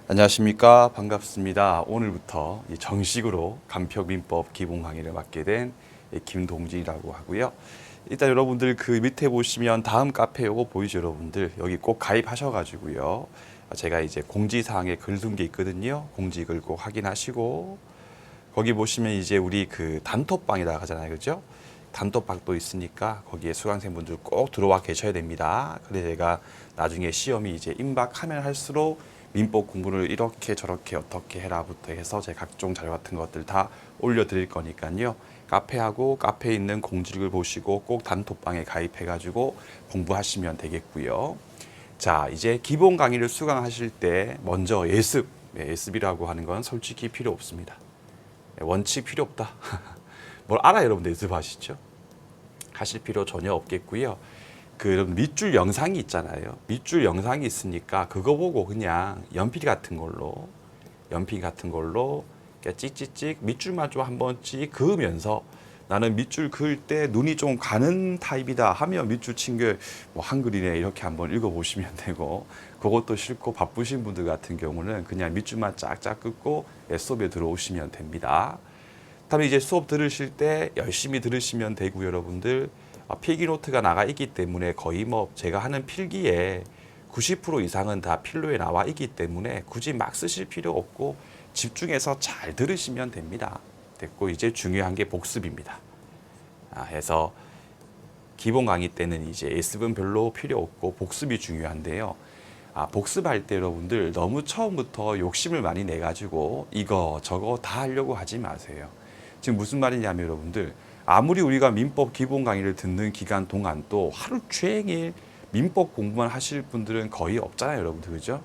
안녕하십니까. 반갑습니다. 오늘부터 정식으로 간편민법 기본 강의를 맡게 된 김동진이라고 하고요. 일단 여러분들 그 밑에 보시면 다음 카페 요거 보이죠, 여러분들. 여기 꼭 가입하셔가지고요. 제가 이제 공지사항에 글 둔 게 있거든요. 공지 글 꼭 확인하시고 거기 보시면 이제 우리 그 단톡방이라고 하잖아요, 그죠? 단톡방도 있으니까 거기에 수강생분들 꼭 들어와 계셔야 됩니다. 그래 제가 나중에 시험이 이제 임박하면 할수록 민법 공부를 이렇게 저렇게 어떻게 해라부터 해서 제 각종 자료 같은 것들 다 올려드릴 거니까요. 카페하고 카페에 있는 공지를 보시고 꼭 단톡방에 가입해가지고 공부하시면 되겠고요. 자, 이제 기본 강의를 수강하실 때 먼저 예습, 예습이라고 하는 건 솔직히 필요 없습니다. 원칙 필요 없다. 뭘 알아 여러분들 연습하시죠? 하실 필요 전혀 없겠고요. 그 밑줄 영상이 있잖아요. 밑줄 영상이 있으니까 그거 보고 그냥 연필 같은 걸로 찍찍찍 밑줄만 좀 한번 찍 그으면서 나는 밑줄 그을 때 눈이 좀 가는 타입이다 하면 밑줄 친 게 뭐 한글이네 이렇게 한번 읽어보시면 되고, 그것도 싫고 바쁘신 분들 같은 경우는 그냥 밑줄만 쫙쫙 긋고 수업에 들어오시면 됩니다. 다음에 이제 수업 들으실 때 열심히 들으시면 되고, 여러분들 필기 노트가 나가 있기 때문에 거의 뭐 제가 하는 필기에 90% 이상은 다 필로에 나와 있기 때문에 굳이 막 쓰실 필요 없고 집중해서 잘 들으시면 됩니다. 됐고, 이제 중요한 게 복습입니다. 해서 기본 강의 때는 이제 예습은 별로 필요 없고 복습이 중요한데요. 복습할 때 여러분들 너무 처음부터 욕심을 많이 내가지고 이거 저거 다 하려고 하지 마세요. 지금 무슨 말이냐면 여러분들, 아무리 우리가 민법 기본 강의를 듣는 기간 동안 또 하루 종일 민법 공부만 하실 분들은 거의 없잖아요, 여러분들. 그죠?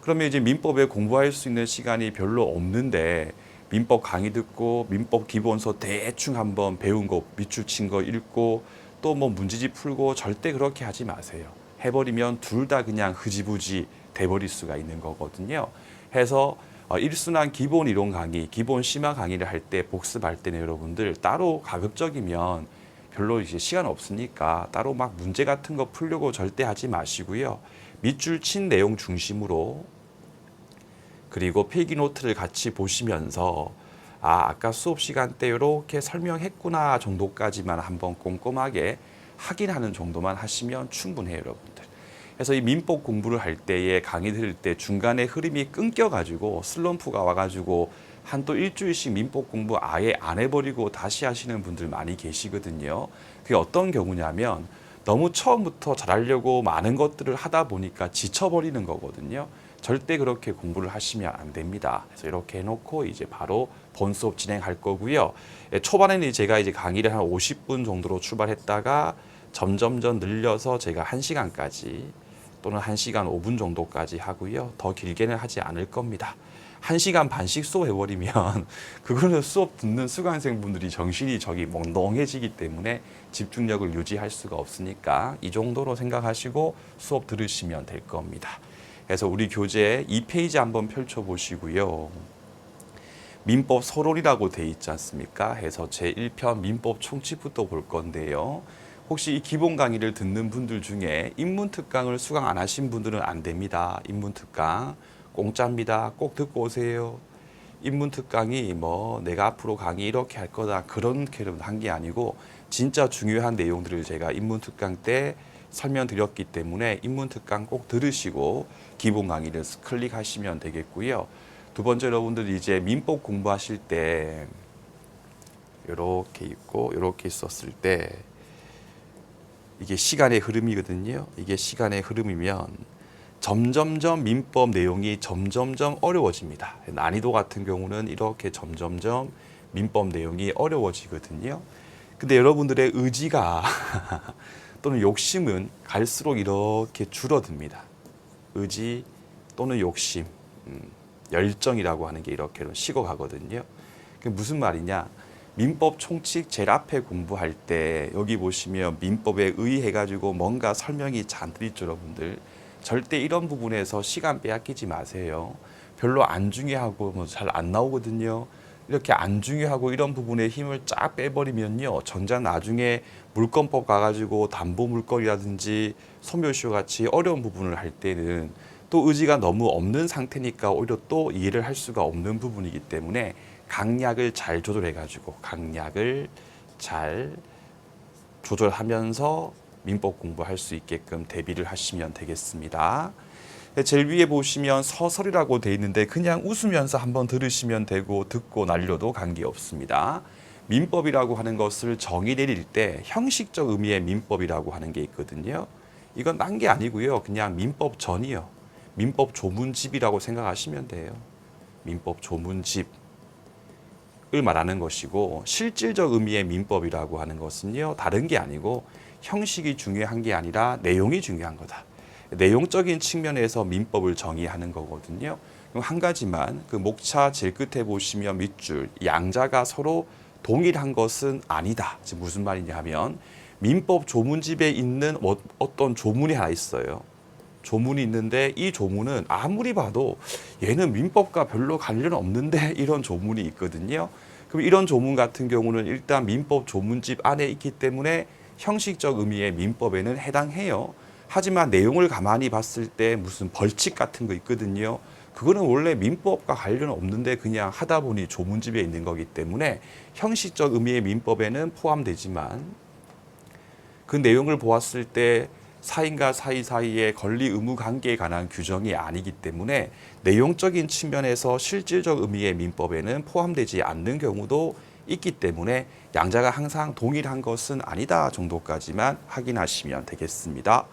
그러면 이제 민법에 공부할 수 있는 시간이 별로 없는데 민법 강의 듣고 민법 기본서 대충 한번 배운 거 밑줄 친 거 읽고 또 뭐 문제집 풀고 절대 그렇게 하지 마세요. 해버리면 둘 다 그냥 흐지부지 돼버릴 수가 있는 거거든요. 해서 일순환 기본 이론 강의, 기본 심화 강의를 할 때 복습할 때는 여러분들 따로 가급적이면 별로 이제 시간 없으니까 따로 막 문제 같은 거 풀려고 절대 하지 마시고요. 밑줄 친 내용 중심으로, 그리고 필기 노트를 같이 보시면서 아까 수업 시간 때 이렇게 설명했구나 정도까지만 한번 꼼꼼하게 확인하는 정도만 하시면 충분해요, 여러분들. 그래서 이 민법 공부를 할 때에 강의 들을 때 중간에 흐름이 끊겨가지고 슬럼프가 와가지고 한 또 일주일씩 민법 공부 아예 안 해버리고 다시 하시는 분들 많이 계시거든요. 그게 어떤 경우냐면 너무 처음부터 잘하려고 많은 것들을 하다 보니까 지쳐버리는 거거든요. 절대 그렇게 공부를 하시면 안 됩니다. 그래서 이렇게 해놓고 이제 바로 본 수업 진행할 거고요. 초반에는 제가 이제 강의를 한 50분 정도로 출발했다가 점점점 늘려서 제가 1시간까지 또는 1시간 5분 정도까지 하고요. 더 길게는 하지 않을 겁니다. 1시간 반씩 수업 해버리면 그거는 수업 듣는 수강생분들이 정신이 저기 멍멍해지기 때문에 집중력을 유지할 수가 없으니까 이 정도로 생각하시고 수업 들으시면 될 겁니다. 그래서 우리 교재 2페이지 한번 펼쳐보시고요. 민법 서론이라고 돼 있지 않습니까? 해서 제1편 민법 총칙부터 볼 건데요. 혹시 이 기본 강의를 듣는 분들 중에 인문특강을 수강 안 하신 분들은 안 됩니다. 인문특강 공짜입니다. 꼭 듣고 오세요. 인문특강이 뭐 내가 앞으로 강의 이렇게 할 거다 그렇게 한 게 아니고 진짜 중요한 내용들을 제가 인문특강 때 설명드렸기 때문에 인문특강 꼭 들으시고 기본 강의를 클릭하시면 되겠고요. 두 번째, 여러분들 이제 민법 공부하실 때 이렇게 있고 이렇게 있었을 때 이게 시간의 흐름이거든요. 이게 시간의 흐름이면 점점점 민법 내용이 점점점 어려워집니다. 난이도 같은 경우는 이렇게 점점점 민법 내용이 어려워지거든요. 근데 여러분들의 의지가 또는 욕심은 갈수록 이렇게 줄어듭니다. 의지 또는 욕심, 열정이라고 하는 게 이렇게 식어가거든요. 그게 무슨 말이냐? 민법 총칙 제일 앞에 공부할 때 여기 보시면 민법에 의해가지고 뭔가 설명이 잔뜩 있죠, 여러분들. 절대 이런 부분에서 시간 빼앗기지 마세요. 별로 안 중요하고 뭐 잘 안 나오거든요. 이렇게 안 중요하고 이런 부분에 힘을 쫙 빼버리면요, 정작 나중에 물권법 가가지고 담보 물권이라든지 소멸시효 같이 어려운 부분을 할 때는 또 의지가 너무 없는 상태니까 오히려 또 이해를 할 수가 없는 부분이기 때문에 강약을 잘 조절해가지고 강약을 잘 조절하면서 민법 공부할 수 있게끔 대비를 하시면 되겠습니다. 제일 위에 보시면 서설이라고 돼 있는데 그냥 웃으면서 한번 들으시면 되고 듣고 날려도 관계없습니다. 민법이라고 하는 것을 정의 내릴 때 형식적 의미의 민법이라고 하는 게 있거든요. 이건 딴 게 아니고요. 그냥 민법 전이요. 민법 조문집이라고 생각하시면 돼요. 민법 조문집을 말하는 것이고 실질적 의미의 민법이라고 하는 것은요. 다른 게 아니고 형식이 중요한 게 아니라 내용이 중요한 거다. 내용적인 측면에서 민법을 정의하는 거거든요. 그럼 한 가지만 그 목차 제일 끝에 보시면 밑줄 양자가 서로 동일한 것은 아니다. 즉 무슨 말이냐 하면 민법 조문집에 있는 어떤 조문이 하나 있어요. 조문이 있는데 이 조문은 아무리 봐도 얘는 민법과 별로 관련 없는데 이런 조문이 있거든요. 그럼 이런 조문 같은 경우는 일단 민법 조문집 안에 있기 때문에 형식적 의미의 민법에는 해당해요. 하지만 내용을 가만히 봤을 때 무슨 벌칙 같은 거 있거든요. 그거는 원래 민법과 관련 없는데 그냥 하다 보니 조문집에 있는 거기 때문에 형식적 의미의 민법에는 포함되지만 그 내용을 보았을 때 사인과 사이 사이의 권리 의무 관계에 관한 규정이 아니기 때문에 내용적인 측면에서 실질적 의미의 민법에는 포함되지 않는 경우도 있기 때문에 양자가 항상 동일한 것은 아니다 정도까지만 확인하시면 되겠습니다.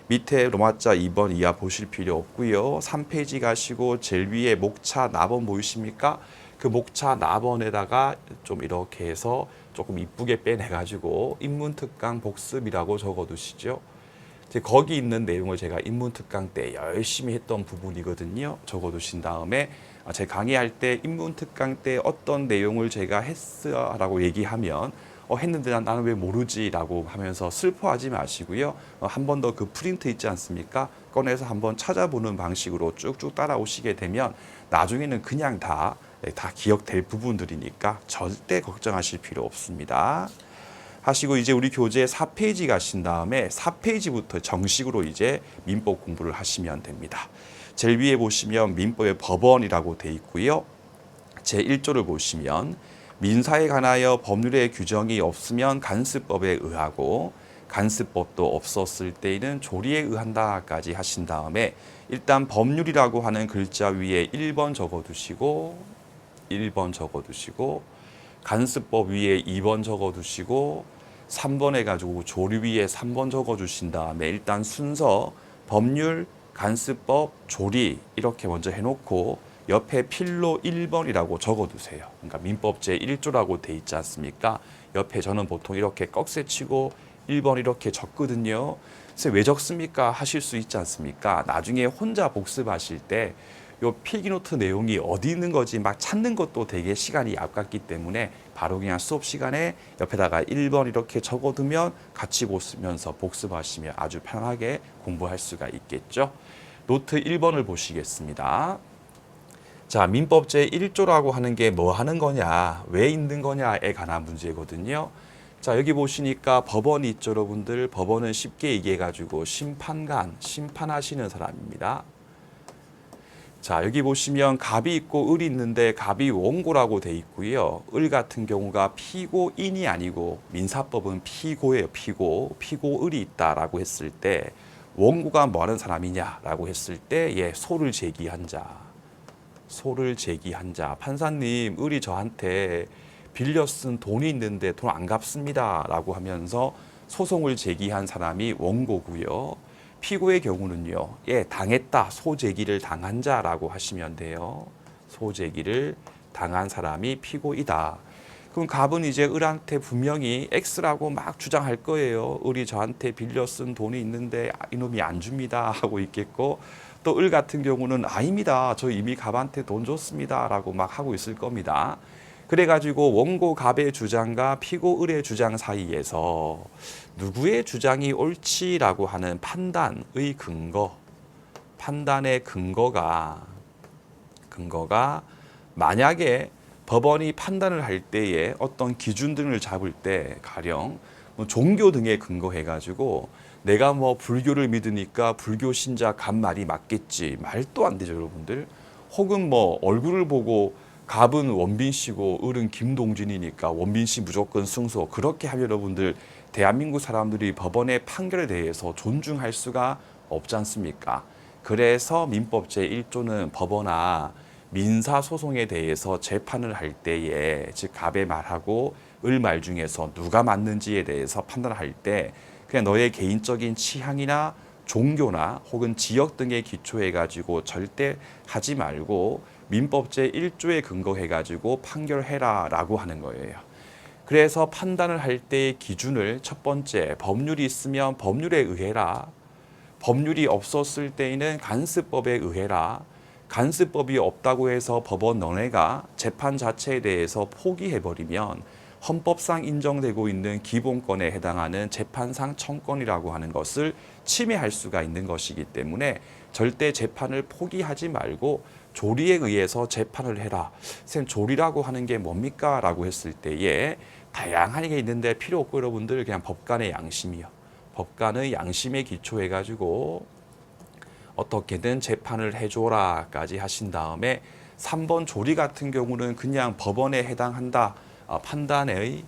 밑에 로마자 2번 이하 보실 필요 없고요. 3페이지 가시고 제일 위에 목차 나번 보이십니까? 그 목차 나번에다가 좀 이렇게 해서 조금 이쁘게 빼내가지고 인문특강 복습이라고 적어두시죠. 거기 있는 내용을 제가 인문특강 때 열심히 했던 부분이거든요. 적어두신 다음에 제 강의할 때 인문특강 때 어떤 내용을 제가 했어라고 얘기하면 했는데 나는 왜 모르지 라고 하면서 슬퍼하지 마시고요. 한 번 더 그 프린트 있지 않습니까? 꺼내서 한번 찾아보는 방식으로 쭉쭉 따라오시게 되면 나중에는 그냥 다 기억될 부분들이니까 절대 걱정하실 필요 없습니다. 하시고 이제 우리 교재 4페이지 가신 다음에 4페이지부터 정식으로 이제 민법 공부를 하시면 됩니다. 제일 위에 보시면 민법의 법원이라고 돼 있고요. 제 1조를 보시면 민사에 관하여 법률의 규정이 없으면 간습법에 의하고 간습법도 없었을 때에는 조리에 의한다까지 하신 다음에 일단 법률이라고 하는 글자 위에 1번 적어두시고 1번 적어두시고 간습법 위에 2번 적어두시고 3번 해가지고 조리 위에 3번 적어주신 다음에 일단 순서 법률, 간습법, 조리 이렇게 먼저 해놓고 옆에 필로 1번이라고 적어두세요. 그러니까 민법 제1조라고 돼 있지 않습니까? 옆에 저는 보통 이렇게 꺽쇠치고 1번 이렇게 적거든요. 그래서 왜 적습니까? 하실 수 있지 않습니까? 나중에 혼자 복습하실 때 요 필기노트 내용이 어디 있는 거지 막 찾는 것도 되게 시간이 아깝기 때문에 바로 그냥 수업 시간에 옆에다가 1번 이렇게 적어두면 같이 보시면서 복습하시면 아주 편하게 공부할 수가 있겠죠. 노트 1번을 보시겠습니다. 자, 민법 제1조라고 하는 게 뭐 하는 거냐, 왜 있는 거냐에 관한 문제거든요. 자, 여기 보시니까 법원이 있죠, 여러분들. 법원은 쉽게 얘기해가지고 심판관, 심판하시는 사람입니다. 자, 여기 보시면 갑이 있고 을이 있는데 갑이 원고라고 돼 있고요. 을 같은 경우가 피고인이 아니고 민사법은 피고예요. 피고 을이 있다라고 했을 때 원고가 뭐 하는 사람이냐라고 했을 때 소를 제기한 자. 소를 제기한 자. 판사님, 을이 저한테 빌려 쓴 돈이 있는데 돈 안 갚습니다라고 하면서 소송을 제기한 사람이 원고고요. 피고의 경우는요, 당했다, 소제기를 당한 자라고 하시면 돼요. 소제기를 당한 사람이 피고이다. 그럼 갑은 이제 을한테 분명히 X라고 막 주장할 거예요. 을이 저한테 빌려 쓴 돈이 있는데 이놈이 안 줍니다 하고 있겠고, 또 을 같은 경우는 아닙니다. 저 이미 갑한테 돈 줬습니다 라고 막 하고 있을 겁니다. 그래가지고 원고 갑의 주장과 피고 을의 주장 사이에서 누구의 주장이 옳지라고 하는 판단의 근거, 판단의 근거가 만약에 법원이 판단을 할 때에 어떤 기준 등을 잡을 때 가령 종교 등에 근거해가지고 내가 뭐 불교를 믿으니까 불교 신자 간 말이 맞겠지. 말도 안 되죠, 여러분들. 혹은 뭐 얼굴을 보고 갑은 원빈 씨고 을은 김동진이니까 원빈 씨 무조건 승소. 그렇게 하면 여러분들 대한민국 사람들이 법원의 판결에 대해서 존중할 수가 없지 않습니까? 그래서 민법 제1조는 법원아 민사소송에 대해서 재판을 할 때에 즉 갑의 말하고 을 말 중에서 누가 맞는지에 대해서 판단할 때 그냥 너의 개인적인 취향이나 종교나 혹은 지역 등에 기초해 가지고 절대 하지 말고 민법 제1조에 근거해 가지고 판결해라라고 하는 거예요. 그래서 판단을 할 때의 기준을 첫 번째 법률이 있으면 법률에 의해라. 법률이 없었을 때에는 간습법에 의해라. 간습법이 없다고 해서 법원 너네가 재판 자체에 대해서 포기해버리면 헌법상 인정되고 있는 기본권에 해당하는 재판상 청권이라고 하는 것을 침해할 수가 있는 것이기 때문에 절대 재판을 포기하지 말고 조리에 의해서 재판을 해라. 선생님 조리라고 하는 게 뭡니까? 라고 했을 때에 다양하게 있는데 필요 없고 여러분들 그냥 법관의 양심이요. 법관의 양심에 기초해 가지고 어떻게든 재판을 해줘라까지 하신 다음에 3번 조리 같은 경우는 그냥 법원에 해당한다. 판단의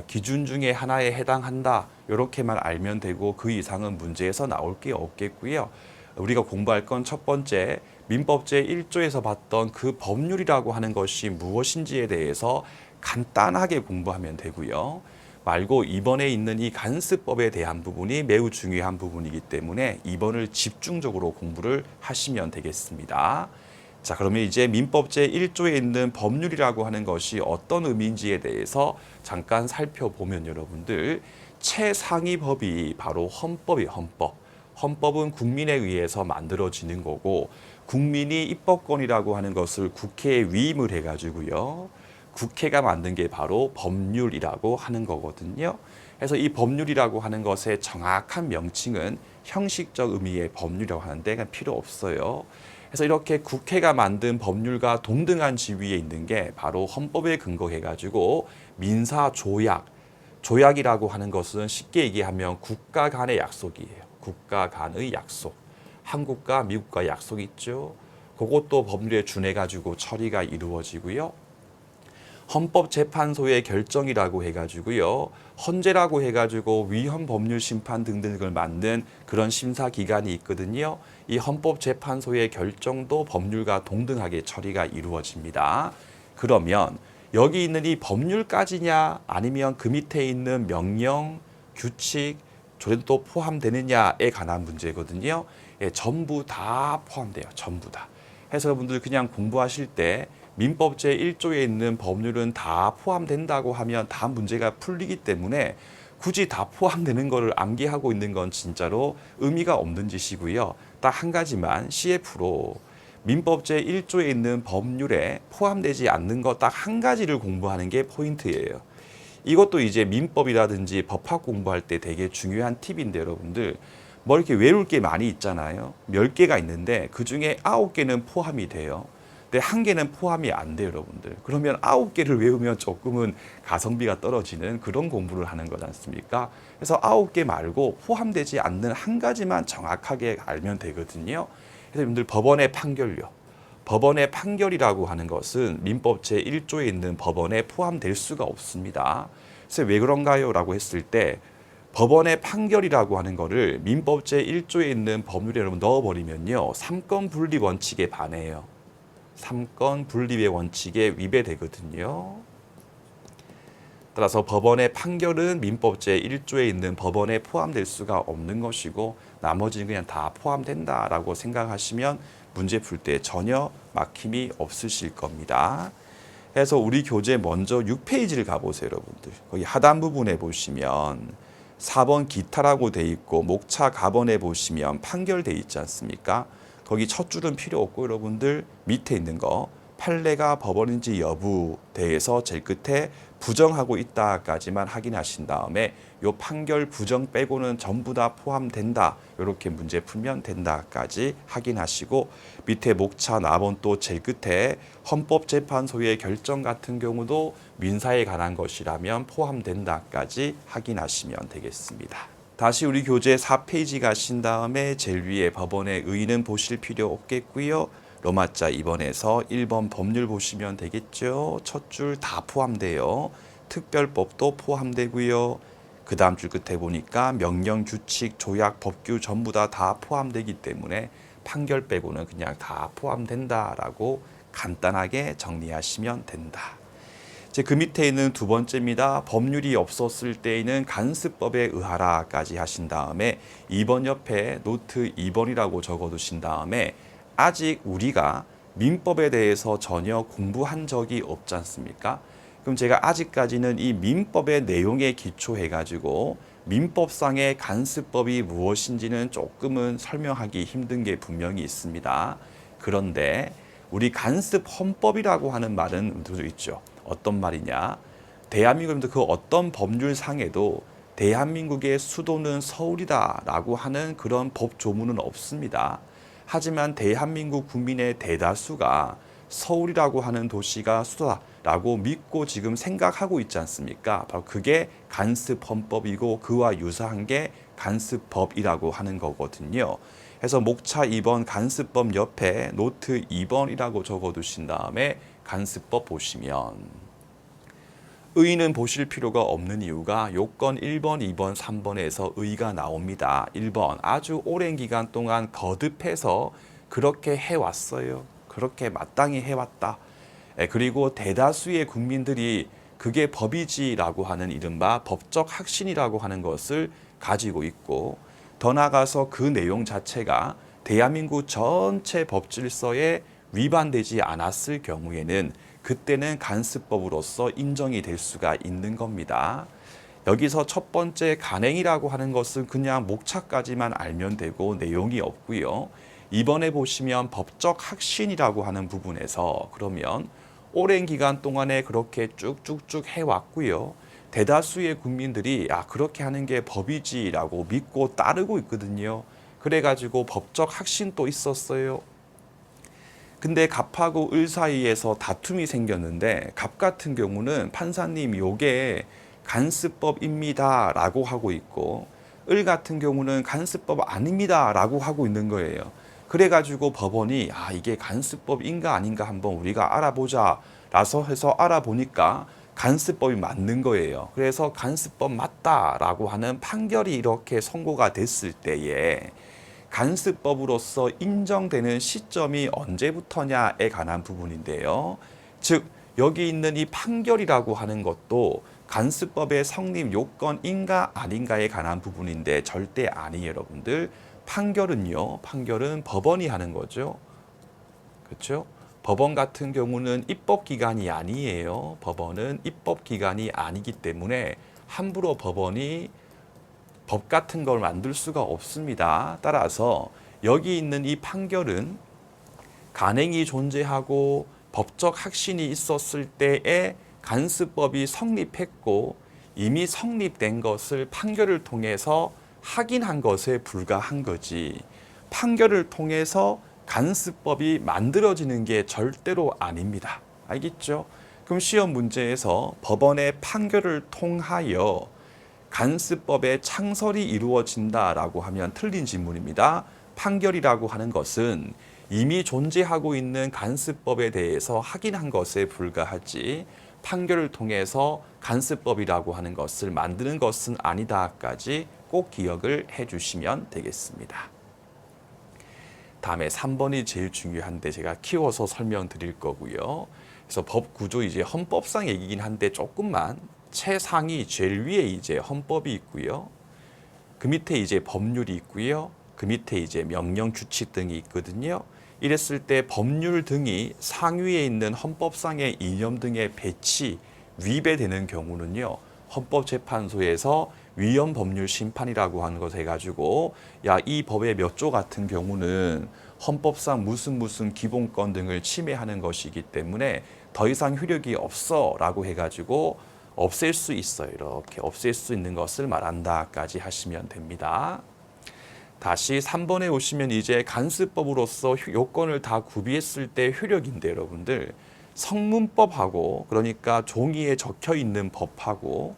기준 중에 하나에 해당한다. 이렇게만 알면 되고 그 이상은 문제에서 나올 게 없겠고요. 우리가 공부할 건 첫 번째 민법 제1조에서 봤던 그 법률이라고 하는 것이 무엇인지에 대해서 간단하게 공부하면 되고요. 말고 이번에 있는 이 간습법에 대한 부분이 매우 중요한 부분이기 때문에 이번을 집중적으로 공부를 하시면 되겠습니다. 자, 그러면 이제 민법 제1조에 있는 법률이라고 하는 것이 어떤 의미인지에 대해서 잠깐 살펴보면 여러분들 최상위 법이 바로 헌법이에요. 헌법. 헌법은 국민에 의해서 만들어지는 거고 국민이 입법권이라고 하는 것을 국회에 위임을 해가지고요. 국회가 만든 게 바로 법률이라고 하는 거거든요. 그래서 이 법률이라고 하는 것의 정확한 명칭은 형식적 의미의 법률이라고 하는데 그냥 필요 없어요. 그래서 이렇게 국회가 만든 법률과 동등한 지위에 있는 게 바로 헌법에 근거해 가지고 민사 조약, 조약이라고 하는 것은 쉽게 얘기하면 국가 간의 약속이에요. 국가 간의 약속. 한국과 미국과 약속 있죠. 그것도 법률에 준해 가지고 처리가 이루어지고요. 헌법재판소의 결정이라고 해가지고요. 헌재라고 해가지고 위헌 법률 심판 등등을 만든 그런 심사 기관이 있거든요. 이 헌법재판소의 결정도 법률과 동등하게 처리가 이루어집니다. 그러면 여기 있는 이 법률까지냐 아니면 그 밑에 있는 명령, 규칙, 조례도 포함되느냐에 관한 문제거든요. 예, 전부 다 포함돼요. 전부 다. 해서 여러분들 그냥 공부하실 때 민법 제1조에 있는 법률은 다 포함된다고 하면 다 문제가 풀리기 때문에 굳이 다 포함되는 것을 암기하고 있는 건 진짜로 의미가 없는 짓이고요. 딱 한 가지만 CF로 민법 제1조에 있는 법률에 포함되지 않는 것 딱 한 가지를 공부하는 게 포인트예요. 이것도 이제 민법이라든지 법학 공부할 때 되게 중요한 팁인데 여러분들 뭐 이렇게 외울 게 많이 있잖아요. 10개가 있는데 그중에 9개는 포함이 돼요. 근데 1개는 포함이 안 돼요, 여러분들. 그러면 9개를 외우면 조금은 가성비가 떨어지는 그런 공부를 하는 거지 않습니까? 그래서 9개 말고 포함되지 않는 한 가지만 정확하게 알면 되거든요. 그래서 여러분들 법원의 판결요. 법원의 판결이라고 하는 것은 민법 제1조에 있는 법원에 포함될 수가 없습니다. 그래서 왜 그런가요? 라고 했을 때 법원의 판결이라고 하는 거를 민법 제1조에 있는 법률에 여러분 넣어버리면요. 3권 분립 원칙에 반해요. 3권 분립의 원칙에 위배되거든요. 따라서 법원의 판결은 민법 제1조에 있는 법원에 포함될 수가 없는 것이고 나머지는 그냥 다 포함된다라고 생각하시면 문제 풀 때 전혀 막힘이 없으실 겁니다. 그래서 우리 교재 먼저 6페이지를 가보세요, 여러분들. 거기 하단 부분에 보시면 4번 기타라고 돼 있고 목차 가번에 보시면 판결돼 있지 않습니까? 거기 첫 줄은 필요 없고 여러분들 밑에 있는 거 판례가 법원인지 여부 대해서 제일 끝에 부정하고 있다까지만 확인하신 다음에 요 판결 부정 빼고는 전부 다 포함된다. 이렇게 문제 풀면 된다까지 확인하시고 밑에 목차 나번 또 제일 끝에 헌법재판소의 결정 같은 경우도 민사에 관한 것이라면 포함된다까지 확인하시면 되겠습니다. 다시 우리 교재 4페이지 가신 다음에 제일 위에 법원의 의의는 보실 필요 없겠고요. 로마자 2번에서 1번 법률 보시면 되겠죠. 첫 줄 다 포함돼요. 특별법도 포함되고요. 그 다음 줄 끝에 보니까 명령, 규칙, 조약, 법규 전부 다 포함되기 때문에 판결 빼고는 그냥 다 포함된다라고 간단하게 정리하시면 된다. 이제 그 밑에 있는 두 번째입니다. 법률이 없었을 때에는 간습법에 의하라까지 하신 다음에 2번 옆에 노트 2번이라고 적어두신 다음에 아직 우리가 민법에 대해서 전혀 공부한 적이 없지 않습니까? 그럼 제가 아직까지는 이 민법의 내용에 기초해가지고 민법상의 간습법이 무엇인지는 조금은 설명하기 힘든 게 분명히 있습니다. 그런데 우리 간습 헌법이라고 하는 말은 있죠. 어떤 말이냐? 대한민국에도 그 어떤 법률상에도 대한민국의 수도는 서울이다라고 하는 그런 법 조문은 없습니다. 하지만 대한민국 국민의 대다수가 서울이라고 하는 도시가 수도다라고 믿고 지금 생각하고 있지 않습니까? 바로 그게 간습 헌법이고 그와 유사한 게 간습법이라고 하는 거거든요. 그래서 목차 2번 간습법 옆에 노트 2번이라고 적어두신 다음에 간습법 보시면 의의는 보실 필요가 없는 이유가 요건 1번, 2번, 3번에서 의의가 나옵니다. 1번 아주 오랜 기간 동안 거듭해서 그렇게 해왔어요. 그렇게 마땅히 해왔다. 그리고 대다수의 국민들이 그게 법이지라고 하는 이른바 법적 확신이라고 하는 것을 가지고 있고 더 나아가서 그 내용 자체가 대한민국 전체 법 질서에 위반되지 않았을 경우에는 그때는 간습법으로서 인정이 될 수가 있는 겁니다. 여기서 첫 번째 간행이라고 하는 것은 그냥 목차까지만 알면 되고 내용이 없고요. 이번에 보시면 법적 확신이라고 하는 부분에서 그러면 오랜 기간 동안에 그렇게 쭉쭉쭉 해왔고요. 대다수의 국민들이 그렇게 하는 게 법이지라고 믿고 따르고 있거든요. 그래가지고 법적 확신도 있었어요. 근데 갑하고 을 사이에서 다툼이 생겼는데 갑 같은 경우는 판사님 요게 간습법입니다 라고 하고 있고 을 같은 경우는 간습법 아닙니다 라고 하고 있는 거예요. 그래가지고 법원이 이게 간습법인가 아닌가 한번 우리가 알아보자 라서 해서 알아보니까 간습법이 맞는 거예요. 그래서 간습법 맞다라고 하는 판결이 이렇게 선고가 됐을 때에 간습법으로서 인정되는 시점이 언제부터냐에 관한 부분인데요. 즉 여기 있는 이 판결이라고 하는 것도 간습법의 성립 요건인가 아닌가에 관한 부분인데 절대 아니에요, 여러분들. 판결은 법원이 하는 거죠. 그렇죠? 법원 같은 경우는 입법기관이 아니에요. 법원은 입법기관이 아니기 때문에 함부로 법원이 법 같은 걸 만들 수가 없습니다. 따라서 여기 있는 이 판결은 간행이 존재하고 법적 확신이 있었을 때에 간습법이 성립했고 이미 성립된 것을 판결을 통해서 확인한 것에 불과한 거지. 판결을 통해서 간습법이 만들어지는 게 절대로 아닙니다. 알겠죠? 그럼 시험 문제에서 법원의 판결을 통하여 간습법의 창설이 이루어진다라고 하면 틀린 질문입니다. 판결이라고 하는 것은 이미 존재하고 있는 간습법에 대해서 확인한 것에 불과하지 판결을 통해서 간습법이라고 하는 것을 만드는 것은 아니다까지 꼭 기억을 해주시면 되겠습니다. 다음에 3번이 제일 중요한데 제가 키워서 설명드릴 거고요. 그래서 법 구조 이제 헌법상 얘기긴 한데 조금만 최상위 제일 위에 이제 헌법이 있고요. 그 밑에 이제 법률이 있고요. 그 밑에 이제 명령 규칙 등이 있거든요. 이랬을 때 법률 등이 상위에 있는 헌법상의 이념 등의 배치 위배되는 경우는요. 헌법재판소에서 위헌 법률 심판이라고 하는 것 해가지고 이 법의 몇 조 같은 경우는 헌법상 무슨 기본권 등을 침해하는 것이기 때문에 더 이상 효력이 없어라고 해가지고 없앨 수 있어요. 이렇게 없앨 수 있는 것을 말한다까지 하시면 됩니다. 다시 3번에 오시면 이제 간습법으로서 요건을 다 구비했을 때 효력인데 여러분들 성문법하고 그러니까 종이에 적혀 있는 법하고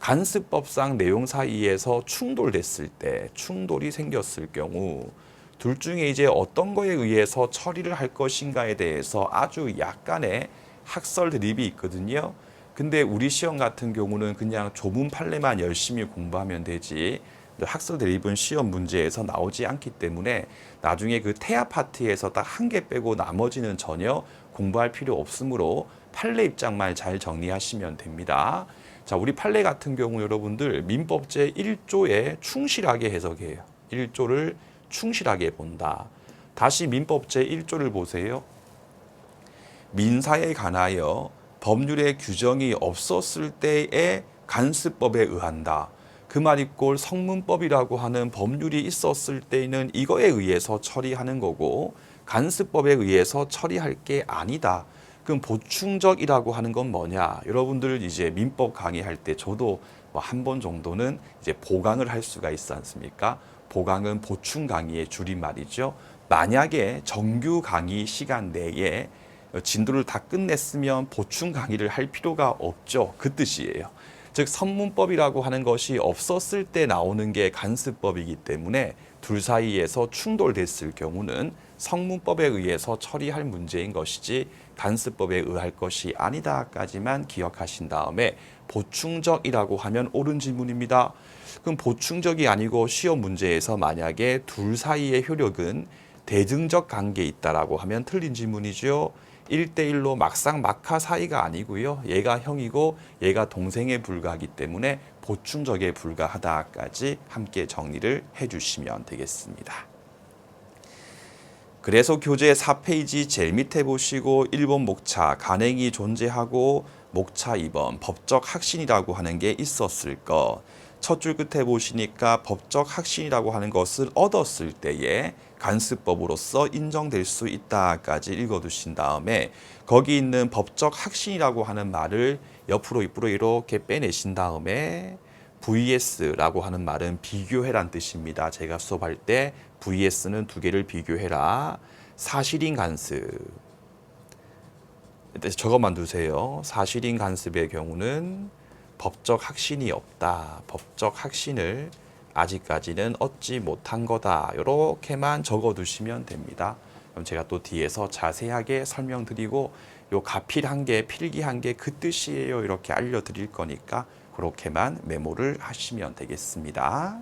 간습법상 내용 사이에서 충돌됐을 때, 충돌이 생겼을 경우 둘 중에 이제 어떤 거에 의해서 처리를 할 것인가에 대해서 아주 약간의 학설 드립이 있거든요. 근데 우리 시험 같은 경우는 그냥 조문 판례만 열심히 공부하면 되지 학설 드립은 시험 문제에서 나오지 않기 때문에 나중에 그 태아 파트에서 딱 한 개 빼고 나머지는 전혀 공부할 필요 없으므로 판례 입장만 잘 정리하시면 됩니다. 자, 우리 판례 같은 경우 여러분들 민법 제1조에 충실하게 해석해요. 1조를 충실하게 본다. 다시 민법 제1조를 보세요. 민사에 관하여 법률의 규정이 없었을 때의 간습법에 의한다. 그 말이 꼴 성문법이라고 하는 법률이 있었을 때에는 이거에 의해서 처리하는 거고 간습법에 의해서 처리할 게 아니다. 그럼 보충적이라고 하는 건 뭐냐? 여러분들 이제 민법 강의할 때 저도 한 번 정도는 이제 보강을 할 수가 있지 않습니까? 보강은 보충 강의의 줄임말이죠. 만약에 정규 강의 시간 내에 진도를 다 끝냈으면 보충 강의를 할 필요가 없죠. 그 뜻이에요. 즉 선문법이라고 하는 것이 없었을 때 나오는 게 간습법이기 때문에 둘 사이에서 충돌됐을 경우는 성문법에 의해서 처리할 문제인 것이지 간습법에 의할 것이 아니다까지만 기억하신 다음에 보충적이라고 하면 옳은 질문입니다. 그럼 보충적이 아니고 시험 문제에서 만약에 둘 사이의 효력은 대등적 관계에 있다라고 하면 틀린 질문이죠. 1대1로 막상 막하 사이가 아니고요. 얘가 형이고 얘가 동생에 불과하기 때문에 보충적에 불과하다까지 함께 정리를 해주시면 되겠습니다. 그래서 교재 4페이지 제일 밑에 보시고 1번 목차 간행이 존재하고 목차 2번 법적 확신이라고 하는 게 있었을 것. 첫 줄 끝에 보시니까 법적 확신이라고 하는 것을 얻었을 때에 간습법으로서 인정될 수 있다까지 읽어두신 다음에 거기 있는 법적 확신이라고 하는 말을 옆으로 이렇게 빼내신 다음에 VS라고 하는 말은 비교해란 뜻입니다. 제가 수업할 때 VS는 두 개를 비교해라. 사실인 간습. 저것만 두세요. 사실인 간습의 경우는 법적 확신이 없다. 법적 확신을 아직까지는 얻지 못한 거다. 이렇게만 적어두시면 됩니다. 그럼 제가 또 뒤에서 자세하게 설명드리고 요 가필 한 개, 필기 한 개 그 뜻이에요. 이렇게 알려드릴 거니까 그렇게만 메모를 하시면 되겠습니다.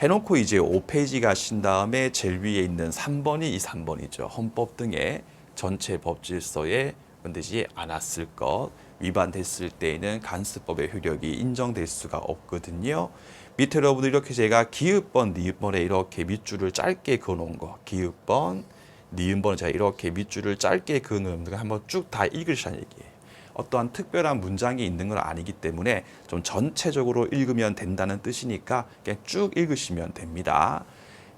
해놓고 이제 5페이지 가신 다음에 제일 위에 있는 3번이 이 3번이죠. 헌법 등의 전체 법질서에 건드지 않았을 것, 위반됐을 때에는 간습법의 효력이 인정될 수가 없거든요. 밑에 여러분들 이렇게 제가 기읍번, 니읍번에 이렇게 밑줄을 짧게 그어놓은 거, 기읍번, 니은번 제가 이렇게 밑줄을 짧게 그어놓은 거 한번 쭉 다 읽으시라는 얘기예요. 어떠한 특별한 문장이 있는 건 아니기 때문에 좀 전체적으로 읽으면 된다는 뜻이니까 그냥 쭉 읽으시면 됩니다.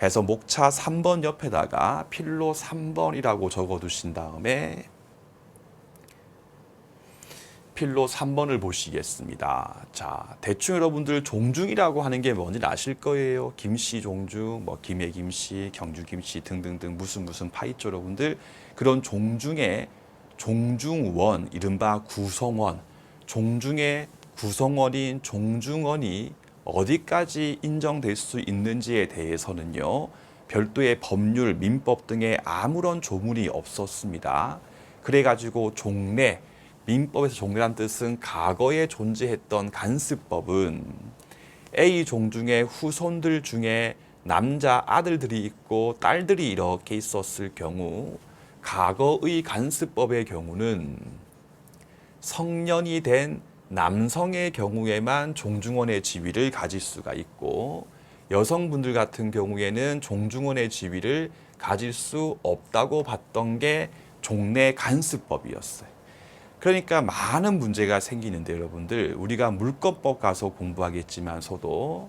해서 목차 3번 옆에다가 필로 3번이라고 적어두신 다음에 필로 3번을 보시겠습니다. 자, 대충 여러분들 종중이라고 하는 게 뭔지 아실 거예요. 김씨 종중, 뭐 김해 김씨, 경주 김씨 등등등 무슨 파 있죠, 여러분들. 그런 종중의 종중원, 이른바 구성원, 종중의 구성원인 종중원이 어디까지 인정될 수 있는지에 대해서는요. 별도의 법률, 민법 등의 아무런 조문이 없었습니다. 그래가지고 종래, 민법에서 종래란 뜻은 과거에 존재했던 간습법은 A 종중의 후손들 중에 남자 아들들이 있고 딸들이 이렇게 있었을 경우 과거의 간습법의 경우는 성년이 된 남성의 경우에만 종중원의 지위를 가질 수가 있고 여성분들 같은 경우에는 종중원의 지위를 가질 수 없다고 봤던 게 종래 간습법이었어요. 그러니까 많은 문제가 생기는데 여러분들 우리가 물권법 가서 공부하겠지만서도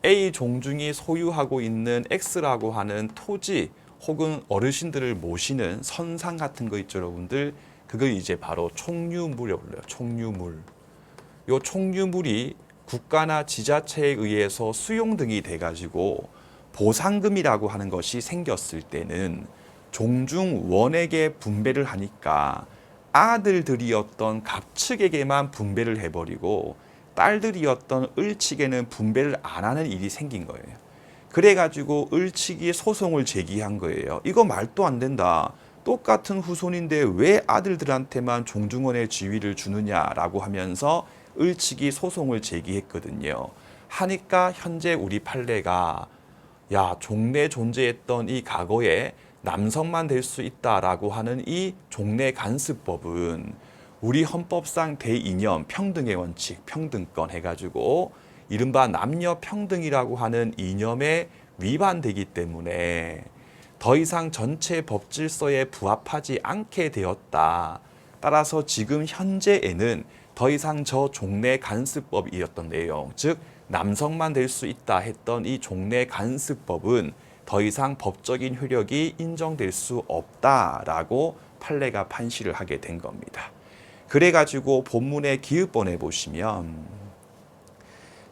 A 종중이 소유하고 있는 X라고 하는 토지 혹은 어르신들을 모시는 선상 같은 거 있죠, 여러분들. 그걸 이제 바로 총유물이라고 불러요. 총유물. 요 총유물이 국가나 지자체에 의해서 수용 등이 돼가지고 보상금이라고 하는 것이 생겼을 때는 종중원에게 분배를 하니까 아들들이었던 갑측에게만 분배를 해버리고 딸들이었던 을측에는 분배를 안 하는 일이 생긴 거예요. 그래가지고 을측이 소송을 제기한 거예요. 이거 말도 안 된다. 똑같은 후손인데 왜 아들들한테만 종중원의 지위를 주느냐라고 하면서 을측이 소송을 제기했거든요. 하니까 현재 우리 판례가 야, 종래 존재했던 이 과거에 남성만 될 수 있다라고 하는 이 종래 간습법은 우리 헌법상 대이념, 평등의 원칙, 평등권 해가지고 이른바 남녀 평등이라고 하는 이념에 위반되기 때문에 더 이상 전체 법 질서에 부합하지 않게 되었다. 따라서 지금 현재에는 더 이상 저 종래 간습법이었던 내용, 즉 남성만 될 수 있다 했던 이 종래 간습법은 더 이상 법적인 효력이 인정될 수 없다라고 판례가 판시를 하게 된 겁니다. 그래가지고 본문의 기읍본에 보시면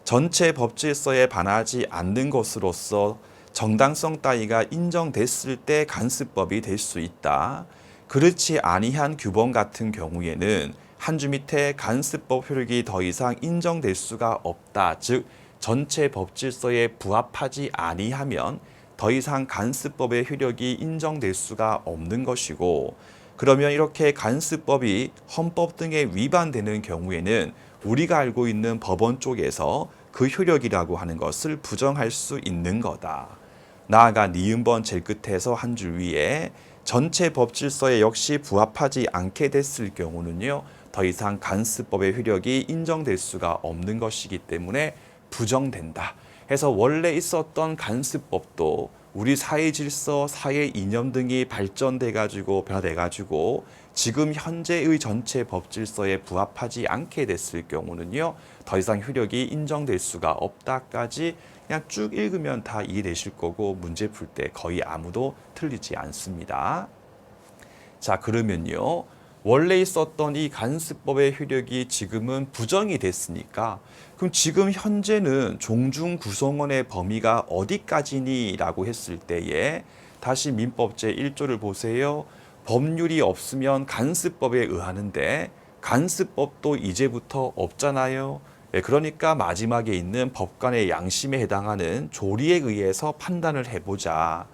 전체 법 질서에 반하지 않는 것으로서 정당성 따위가 인정됐을 때 간습법이 될 수 있다. 그렇지 아니한 규범 같은 경우에는 한 줄 밑에 간습법 효력이 더 이상 인정될 수가 없다. 즉 전체 법 질서에 부합하지 아니하면 더 이상 간습법의 효력이 인정될 수가 없는 것이고, 그러면 이렇게 간습법이 헌법 등에 위반되는 경우에는 우리가 알고 있는 법원 쪽에서 그 효력이라고 하는 것을 부정할 수 있는 거다. 나아가 니은번 제일 끝에서 한 줄 위에 전체 법 질서에 역시 부합하지 않게 됐을 경우는요, 더 이상 간습법의 효력이 인정될 수가 없는 것이기 때문에 부정된다. 해서 원래 있었던 간습법도 우리 사회 질서, 사회 이념 등이 발전돼 가지고 변화돼 가지고 지금 현재의 전체 법 질서에 부합하지 않게 됐을 경우는요, 더 이상 효력이 인정될 수가 없다까지 그냥 쭉 읽으면 다 이해되실 거고 문제 풀 때 거의 아무도 틀리지 않습니다. 자, 그러면요, 원래 있었던 이 간습법의 효력이 지금은 부정이 됐으니까 그럼 지금 현재는 종중 구성원의 범위가 어디까지니? 라고 했을 때에 다시 민법 제1조를 보세요. 법률이 없으면 간습법에 의하는데 간습법도 이제부터 없잖아요. 그러니까 마지막에 있는 법관의 양심에 해당하는 조리에 의해서 판단을 해보자.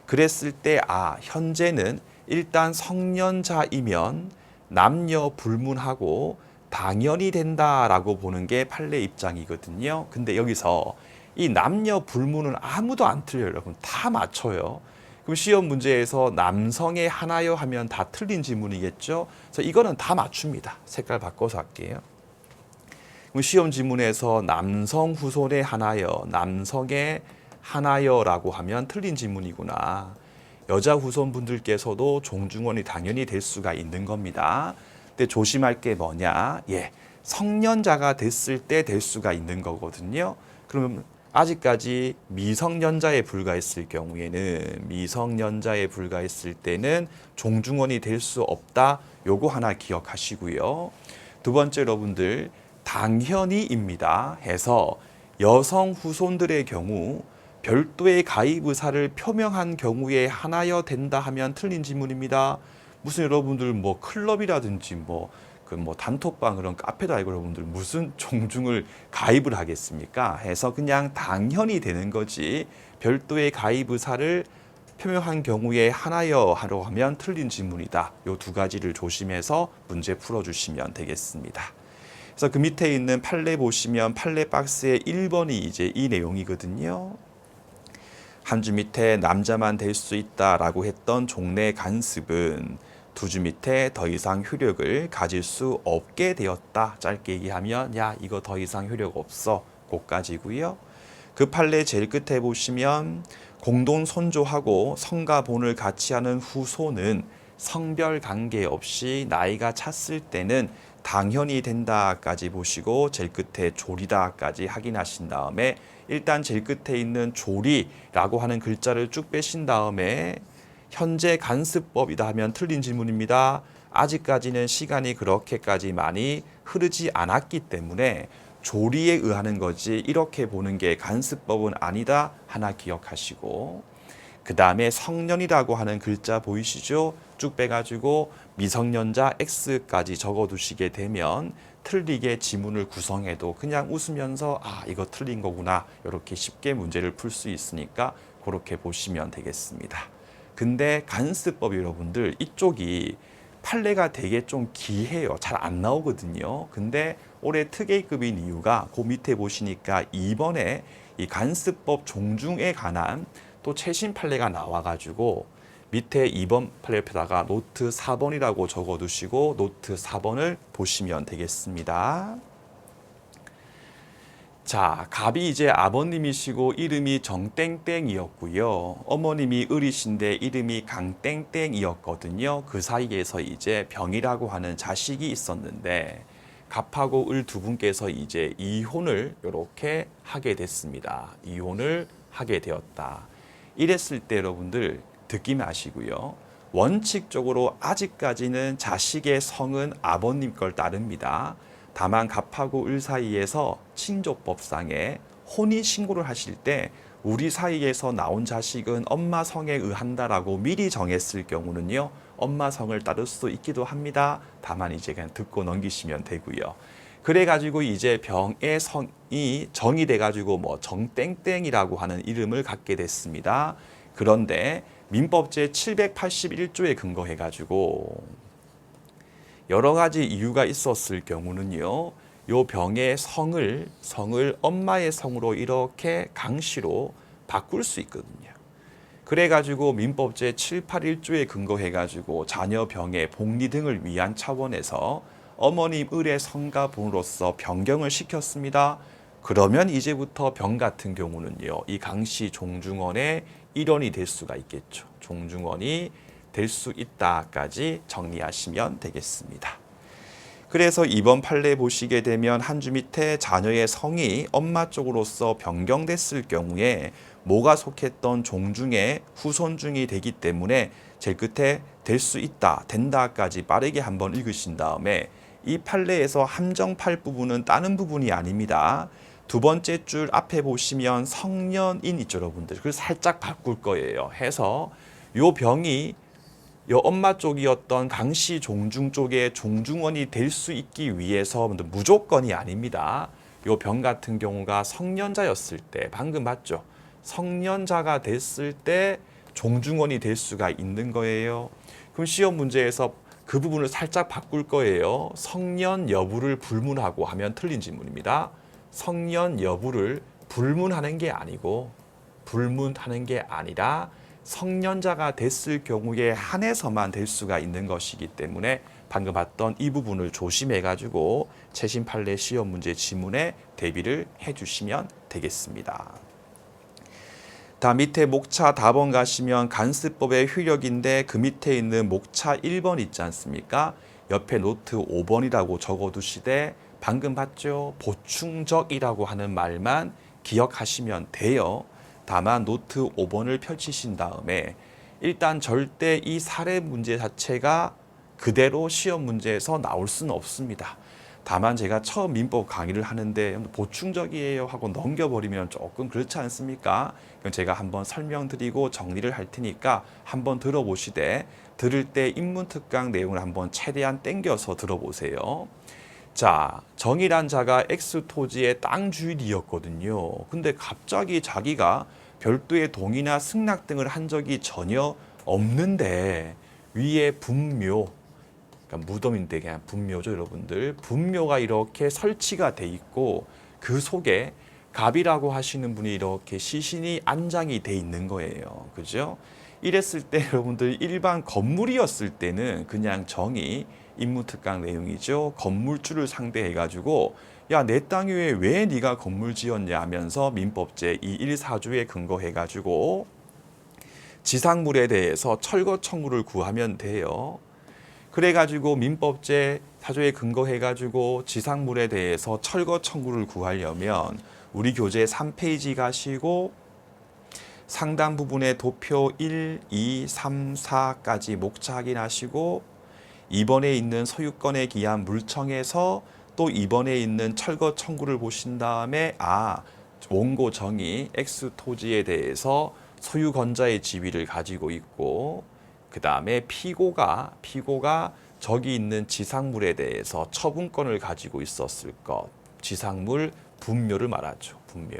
그랬을 때 현재는 일단 성년자이면 남녀 불문하고 당연히 된다라고 보는 게 판례 입장이거든요. 근데 여기서 이 남녀 불문은 아무도 안 틀려요, 여러분. 다 맞춰요. 그럼 시험 문제에서 남성의 하나요 하면 다 틀린 지문이겠죠. 그래서 이거는 다 맞춥니다. 색깔 바꿔서 할게요. 그럼 시험 지문에서 남성 후손의 하나요, 남성의 하나요라고 하면 틀린 지문이구나. 여자 후손분들께서도 종중원이 당연히 될 수가 있는 겁니다. 근데 조심할 게 뭐냐? 성년자가 됐을 때 될 수가 있는 거거든요. 그러면 아직까지 미성년자에 불과했을 경우에는 종중원이 될 수 없다. 요거 하나 기억하시고요. 두 번째 여러분들 당연히입니다. 해서 여성 후손들의 경우 별도의 가입 의사를 표명한 경우에 하나여 된다 하면 틀린 지문입니다. 무슨 여러분들 클럽이라든지 단톡방 그런 카페도 아니고 여러분들 무슨 종중을 가입을 하겠습니까? 해서 그냥 당연히 되는 거지 별도의 가입 의사를 표명한 경우에 하나여 하러 하면 틀린 지문이다. 요 두 가지를 조심해서 문제 풀어주시면 되겠습니다. 그래서 그 밑에 있는 판례 보시면 판례 박스의 1번이 이제 이 내용이거든요. 한 줄 밑에 남자만 될 수 있다라고 했던 종래 간습은 두 줄 밑에 더 이상 효력을 가질 수 없게 되었다. 짧게 얘기하면 이거 더 이상 효력 없어. 고까지고요. 그 판례 제일 끝에 보시면 공동 손조하고 성과 본을 같이 하는 후손은 성별 관계없이 나이가 찼을 때는 당연히 된다까지 보시고 제일 끝에 조리다까지 확인하신 다음에 일단 제일 끝에 있는 조리라고 하는 글자를 쭉 빼신 다음에 현재 간습법이다 하면 틀린 질문입니다. 아직까지는 시간이 그렇게까지 많이 흐르지 않았기 때문에 조리에 의하는 거지 이렇게 보는 게 간습법은 아니다 하나 기억하시고, 그 다음에 성년이라고 하는 글자 보이시죠? 쭉 빼가지고 미성년자 X까지 적어두시게 되면 틀리게 지문을 구성해도 그냥 웃으면서 아 이거 틀린 거구나 이렇게 쉽게 문제를 풀 수 있으니까 그렇게 보시면 되겠습니다. 근데 간수법 여러분들 이쪽이 판례가 되게 좀 기해요. 잘 안 나오거든요. 근데 올해 특A급인 이유가 그 밑에 보시니까 2번에 이 간수법 종중에 관한 또 최신 판례가 나와가지고 밑에 2번 판례 옆에다가 노트 4번이라고 적어두시고 노트 4번을 보시면 되겠습니다. 자, 갑이 이제 아버님이시고 이름이 정땡땡이었고요. 어머님이 을이신데 이름이 강땡땡이었거든요. 그 사이에서 이제 병이라고 하는 자식이 있었는데 갑하고 을 두 분께서 이제 이혼을 이렇게 하게 됐습니다. 이혼을 하게 되었다. 이랬을 때 여러분들 듣기 마시고요. 원칙적으로 아직까지는 자식의 성은 아버님 걸 따릅니다. 다만 갑하고 을 사이에서 친족법상에 혼인신고를 하실 때 우리 사이에서 나온 자식은 엄마 성에 의한다라고 미리 정했을 경우는요. 엄마 성을 따를 수 있기도 합니다. 다만 이제 그냥 듣고 넘기시면 되고요. 그래가지고 이제 병의 성이 정이 돼가지고 뭐 정땡땡이라고 하는 이름을 갖게 됐습니다. 그런데 민법 제 781조에 근거해가지고 여러 가지 이유가 있었을 경우는요. 요 병의 성을 엄마의 성으로 이렇게 강시로 바꿀 수 있거든요. 그래가지고 민법 제 781조에 근거해가지고 자녀 병의 복리 등을 위한 차원에서 어머님 을의 성과 본으로서 변경을 시켰습니다. 그러면 이제부터 병 같은 경우는요. 이 강시 종중원의 일원이 될 수가 있겠죠. 종중원이 될 수 있다까지 정리하시면 되겠습니다. 그래서 이번 판례 보시게 되면 한 줄 밑에 자녀의 성이 엄마 쪽으로서 변경됐을 경우에 모가 속했던 종중의 후손중이 되기 때문에 제일 끝에 될 수 있다, 된다까지 빠르게 한번 읽으신 다음에 이 판례에서 함정팔 부분은 다른 부분이 아닙니다. 두 번째 줄 앞에 보시면 성년인 있죠, 여러분들. 그걸 살짝 바꿀 거예요. 해서 요 병이 요 엄마 쪽이었던 강씨 종중 쪽의 종중원이 될 수 있기 위해서 무조건이 아닙니다. 요 병 같은 경우가 성년자였을 때 방금 봤죠? 성년자가 됐을 때 종중원이 될 수가 있는 거예요. 그럼 시험 문제에서 그 부분을 살짝 바꿀 거예요. 성년 여부를 불문하고 하면 틀린 질문입니다. 성년 여부를 불문하는 게 아니고 불문하는 게 아니라 성년자가 됐을 경우에 한해서만 될 수가 있는 것이기 때문에 방금 봤던 이 부분을 조심해가지고 최신 판례 시험 문제 지문에 대비를 해주시면 되겠습니다. 다음 밑에 목차 답원 가시면 간수법의 효력인데 그 밑에 있는 목차 1번 있지 않습니까? 옆에 노트 5번이라고 적어두시되 방금 봤죠? 보충적이라고 하는 말만 기억하시면 돼요. 다만 노트 5번을 펼치신 다음에 일단 절대 이 사례 문제 자체가 그대로 시험 문제에서 나올 수는 없습니다. 다만 제가 처음 민법 강의를 하는데 보충적이에요 하고 넘겨버리면 조금 그렇지 않습니까? 제가 한번 설명드리고 정리를 할 테니까 한번 들어보시되 들을 때 인문특강 내용을 한번 최대한 땡겨서 들어보세요. 자, 정이란 자가 X 토지의 땅 주인이었거든요. 근데 갑자기 자기가 별도의 동의나 승낙 등을 한 적이 전혀 없는데 위에 분묘, 그러니까 무덤인데 그냥 분묘죠, 여러분들. 분묘가 이렇게 설치가 돼 있고 그 속에 갑이라고 하시는 분이 이렇게 시신이 안장이 돼 있는 거예요. 그죠? 이랬을 때 여러분들 일반 건물이었을 때는 그냥 정의 인문특강 내용이죠. 건물주를 상대해가지고 야, 내 땅 위에 왜 네가 건물 지었냐 하면서 민법 제214조에 근거해가지고 지상물에 대해서 철거 청구를 구하면 돼요. 그래가지고 민법 제4조에 근거해가지고 지상물에 대해서 철거 청구를 구하려면 우리 교재 3페이지 가시고 상단 부분에 도표 1, 2, 3, 4까지 목차 확인하시고 2번에 있는 소유권에 기한 물청에서 또 2번에 있는 철거 청구를 보신 다음에 원고 정의 X 토지에 대해서 소유권자의 지위를 가지고 있고, 그 다음에 피고가 저기 있는 지상물에 대해서 처분권을 가지고 있었을 것, 지상물 분묘를 말하죠. 분묘.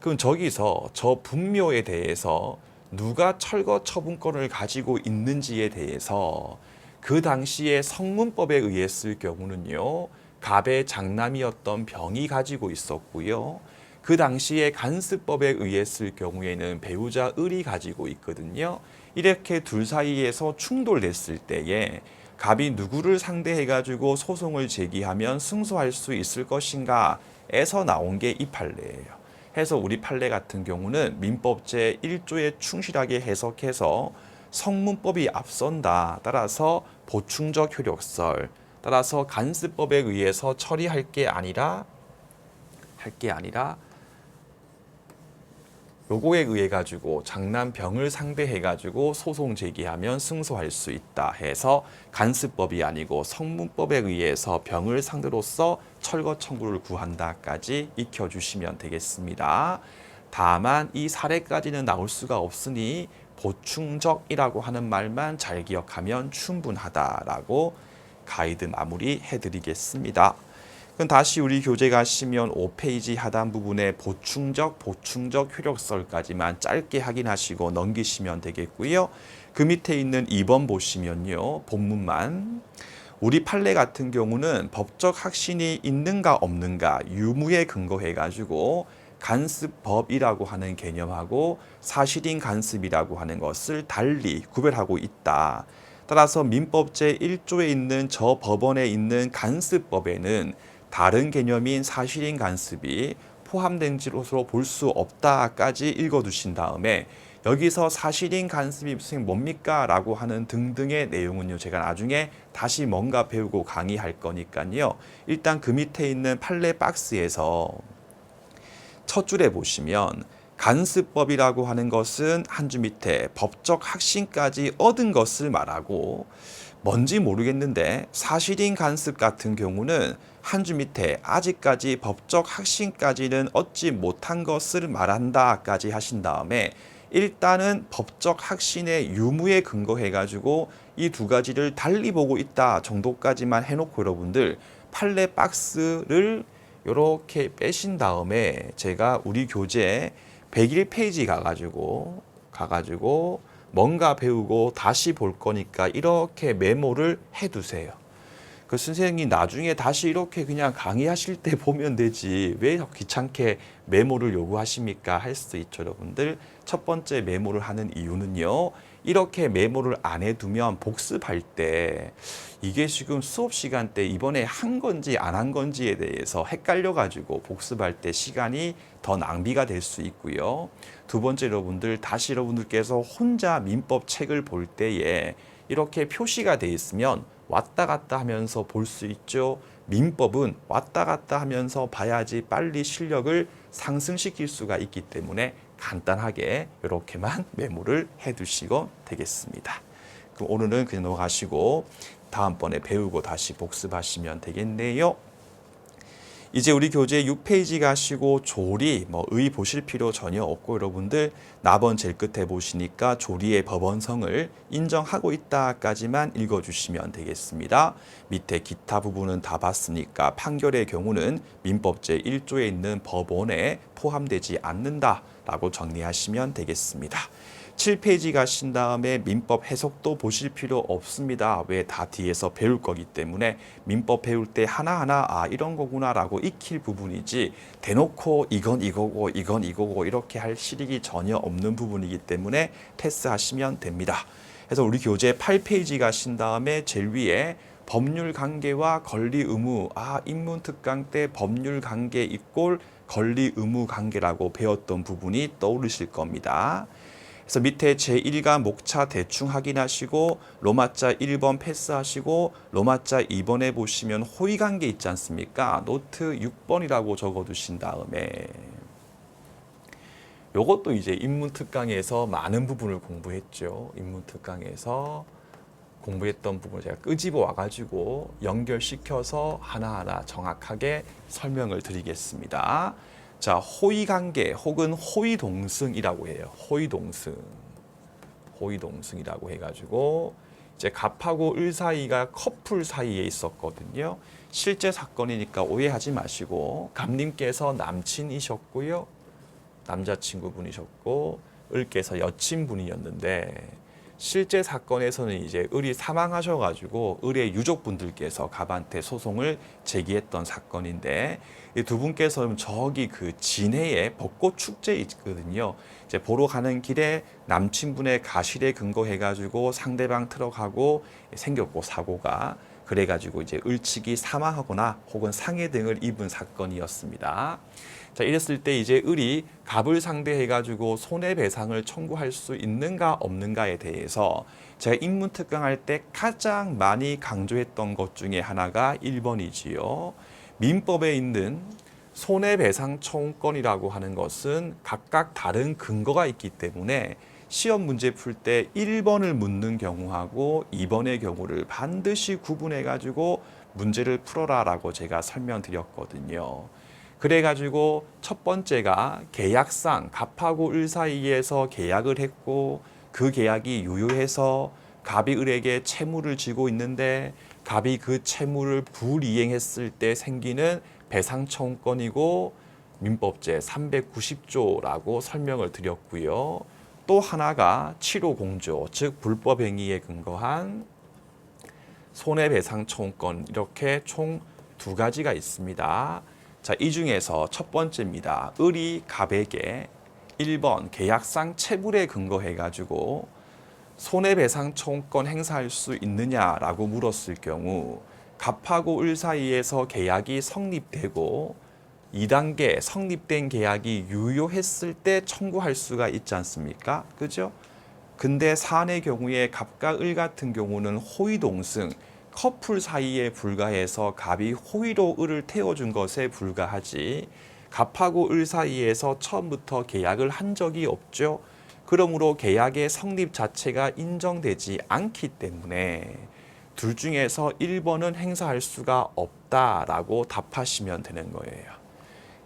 그럼 저기서 저 분묘에 대해서 누가 철거 처분권을 가지고 있는지에 대해서 그 당시에 성문법에 의했을 경우는요, 갑의 장남이었던 병이 가지고 있었고요. 그 당시에 간습법에 의했을 경우에는 배우자 을이 가지고 있거든요. 이렇게 둘 사이에서 충돌됐을 때에 갑이 누구를 상대해 가지고 소송을 제기하면 승소할 수 있을 것인가에서 나온 게 이 판례예요. 해서 우리 판례 같은 경우는 민법 제1조에 충실하게 해석해서 성문법이 앞선다. 따라서 보충적 효력설, 따라서 간습법에 의해서 처리할 게 아니라 요거에 의해 가지고 장남병을 상대해 가지고 소송 제기하면 승소할 수 있다 해서 간습법이 아니고 성문법에 의해서 병을 상대로서 철거 청구를 구한다까지 익혀주시면 되겠습니다. 다만 이 사례까지는 나올 수가 없으니 보충적이라고 하는 말만 잘 기억하면 충분하다라고 가이드 마무리 해드리겠습니다. 그럼 다시 우리 교재 가시면 5페이지 하단 부분에 보충적 효력설까지만 짧게 확인하시고 넘기시면 되겠고요. 그 밑에 있는 2번 보시면요. 본문만 우리 판례 같은 경우는 법적 확신이 있는가 없는가 유무에 근거해 가지고 간습법이라고 하는 개념하고 사실인 간습이라고 하는 것을 달리 구별하고 있다. 따라서 민법 제1조에 있는 저 법원에 있는 간습법에는 다른 개념인 사실인 간습이 포함된 것으로 볼 수 없다까지 읽어두신 다음에 여기서 사실인 간습이 뭡니까? 라고 하는 등등의 내용은요. 제가 나중에 다시 뭔가 배우고 강의할 거니까요. 일단 그 밑에 있는 판례 박스에서 첫 줄에 보시면 간습법이라고 하는 것은 한 줄 밑에 법적 확신까지 얻은 것을 말하고 뭔지 모르겠는데 사실인 간습 같은 경우는 한 줄 밑에 아직까지 법적 확신까지는 얻지 못한 것을 말한다까지 하신 다음에 일단은 법적 확신의 유무에 근거해 가지고 이 두 가지를 달리 보고 있다 정도까지만 해놓고 여러분들 판례 박스를 이렇게 빼신 다음에 제가 우리 교재 101페이지 가가지고 뭔가 배우고 다시 볼 거니까 이렇게 메모를 해두세요. 그 선생님이 나중에 다시 이렇게 그냥 강의하실 때 보면 되지 왜 귀찮게 메모를 요구하십니까? 할 수도 있죠, 여러분들. 첫 번째 메모를 하는 이유는요. 이렇게 메모를 안 해두면 복습할 때 이게 지금 수업 시간 때 이번에 한 건지 안 한 건지에 대해서 헷갈려가지고 복습할 때 시간이 더 낭비가 될 수 있고요. 두 번째 여러분들 다시 여러분들께서 혼자 민법 책을 볼 때에 이렇게 표시가 돼 있으면 왔다 갔다 하면서 볼 수 있죠. 민법은 왔다 갔다 하면서 봐야지 빨리 실력을 상승시킬 수가 있기 때문에 간단하게 이렇게만 메모를 해두시고 되겠습니다. 그럼 오늘은 그냥 넘어가시고 다음번에 배우고 다시 복습하시면 되겠네요. 이제 우리 교재 6페이지 가시고 조리, 의 보실 필요 전혀 없고 여러분들 나번 제일 끝에 보시니까 조리의 법원성을 인정하고 있다까지만 읽어주시면 되겠습니다. 밑에 기타 부분은 다 봤으니까 판결의 경우는 민법 제1조에 있는 법원에 포함되지 않는다라고 정리하시면 되겠습니다. 7페이지 가신 다음에 민법 해석도 보실 필요 없습니다. 왜? 다 뒤에서 배울 거기 때문에 민법 배울 때 하나하나 이런 거구나라고 익힐 부분이지 대놓고 이건 이거고 이건 이거고 이렇게 할 실익이 전혀 없는 부분이기 때문에 패스하시면 됩니다. 그래서 우리 교재 8페이지 가신 다음에 제일 위에 법률 관계와 권리 의무, 인문 특강 때 법률 관계 이꼴 권리 의무 관계라고 배웠던 부분이 떠오르실 겁니다. 그래서 밑에 제1과 목차 대충 확인하시고 로마자 1번 패스하시고 로마자 2번에 보시면 호의관계 있지 않습니까? 노트 6번이라고 적어두신 다음에 이것도 이제 인문특강에서 많은 부분을 공부했죠. 인문특강에서 공부했던 부분을 제가 끄집어 와가지고 연결시켜서 하나하나 정확하게 설명을 드리겠습니다. 자, 호의관계 혹은 호의동승이라고 해요. 호의동승이라고 해가지고 이제 갑하고 을 사이가 커플 사이에 있었거든요. 실제 사건이니까 오해하지 마시고 갑님께서 남친이셨고요. 남자친구분이셨고 을께서 여친분이었는데 실제 사건에서는 이제 을이 사망하셔가지고 을의 유족분들께서 갑한테 소송을 제기했던 사건인데 이 두 분께서는 저기 그 진해에 벚꽃 축제 있거든요. 이제 보러 가는 길에 남친분의 가실에 근거해가지고 상대방 트럭하고 생겼고 사고가 그래가지고 이제 을측이 사망하거나 혹은 상해 등을 입은 사건이었습니다. 자, 이랬을 때 이제 을이 갑을 상대해가지고 손해배상을 청구할 수 있는가 없는가에 대해서 제가 인문특강할 때 가장 많이 강조했던 것 중에 하나가 1번이지요. 민법에 있는 손해배상 청구권이라고 하는 것은 각각 다른 근거가 있기 때문에 시험 문제 풀 때 1번을 묻는 경우하고 2번의 경우를 반드시 구분해가지고 문제를 풀어라라고 제가 설명드렸거든요. 그래가지고 첫 번째가 계약상 갑하고 을 사이에서 계약을 했고 그 계약이 유효해서 갑이 을에게 채무를 지고 있는데 갑이 그 채무를 불이행했을 때 생기는 배상청구권이고 민법제 390조라고 설명을 드렸고요. 또 하나가 7호공조, 즉 불법행위에 근거한 손해배상청구권 이렇게 총 두 가지가 있습니다. 자, 이 중에서 첫 번째입니다. 을이 갑에게 1번 계약상 채불에 근거해가지고 손해배상 청구권 행사할 수 있느냐라고 물었을 경우 갑하고 을 사이에서 계약이 성립되고 2단계 성립된 계약이 유효했을 때 청구할 수가 있지 않습니까? 그죠? 근데 사안의 경우에 갑과 을 같은 경우는 호의동승, 커플 사이에 불과해서 갑이 호의로 을을 태워준 것에 불과하지 갑하고 을 사이에서 처음부터 계약을 한 적이 없죠. 그러므로 계약의 성립 자체가 인정되지 않기 때문에 둘 중에서 1번은 행사할 수가 없다라고 답하시면 되는 거예요.